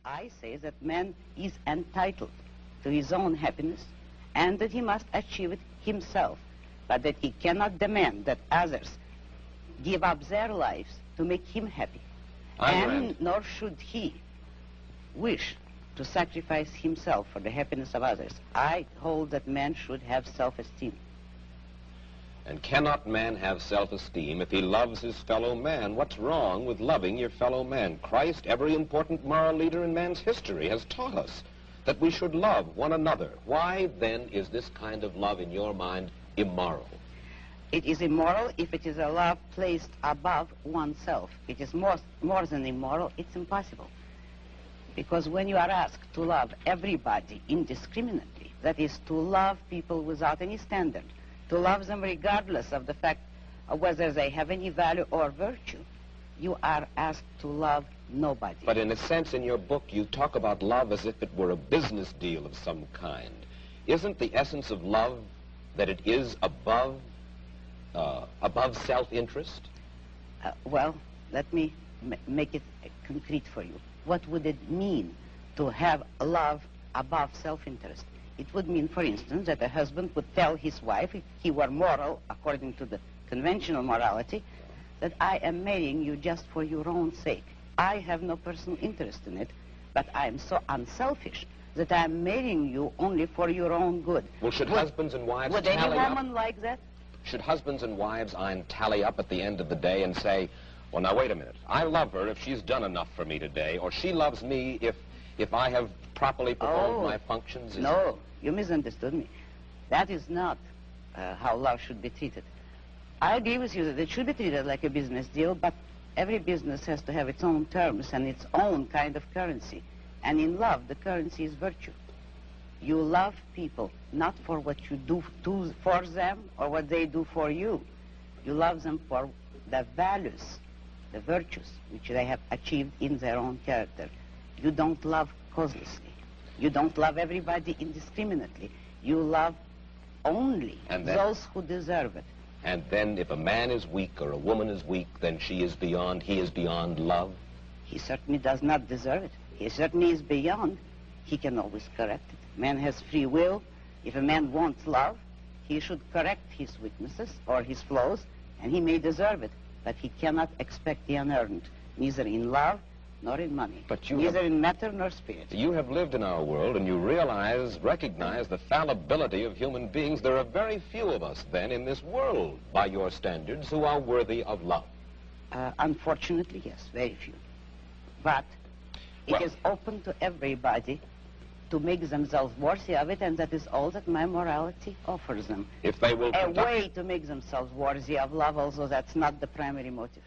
I say that man is entitled to his own happiness and that he must achieve it himself, but that he cannot demand that others give up their lives to make him happy. And nor should he wish to sacrifice himself for the happiness of others. I hold that man should have self-esteem. And cannot man have self-esteem if he loves his fellow man? What's wrong with loving your fellow man? Christ, every important moral leader in man's history, has taught us that we should love one another. Why, then, is this kind of love, in your mind, immoral? It is immoral if it is a love placed above oneself. It is more than immoral, it's impossible. Because when you are asked to love everybody indiscriminately, that is, to love people without any standard, to love them regardless of the fact of whether they have any value or virtue, you are asked to love nobody. But in a sense, in your book, you talk about love as if it were a business deal of some kind. Isn't the essence of love that it is above self-interest? Well, let me make it concrete for you. What would it mean to have love above self-interest? It would mean, for instance, that a husband would tell his wife, if he were moral, according to the conventional morality, that I am marrying you just for your own sake. I have no personal interest in it, but I am so unselfish that I am marrying you only for your own good. Well, should husbands and wives tally up? Would any woman like that? Should husbands and wives tally up at the end of the day and say, well, now, wait a minute. I love her if she's done enough for me today, or she loves me if I have properly performed my functions? No, you misunderstood me. That is not how love should be treated. I agree with you that it should be treated like a business deal, but every business has to have its own terms and its own kind of currency. And in love, the currency is virtue. You love people not for what you do for them or what they do for you. You love them for the values, the virtues which they have achieved in their own character. You don't love causelessly. You don't love everybody indiscriminately. You love only those who deserve it. And then if a man is weak or a woman is weak, then he is beyond love? He certainly does not deserve it. He certainly is beyond. He can always correct it. Man has free will. If a man wants love, he should correct his weaknesses or his flaws, and he may deserve it. But he cannot expect the unearned, neither in love nor in money, neither in matter nor spirit. You have lived in our world, and you recognize the fallibility of human beings. There are very few of us, then, in this world, by your standards, who are worthy of love. Unfortunately, yes, very few. But it is open to everybody to make themselves worthy of it, and that is all that my morality offers them. If they will a way to make themselves worthy of love, although that's not the primary motive.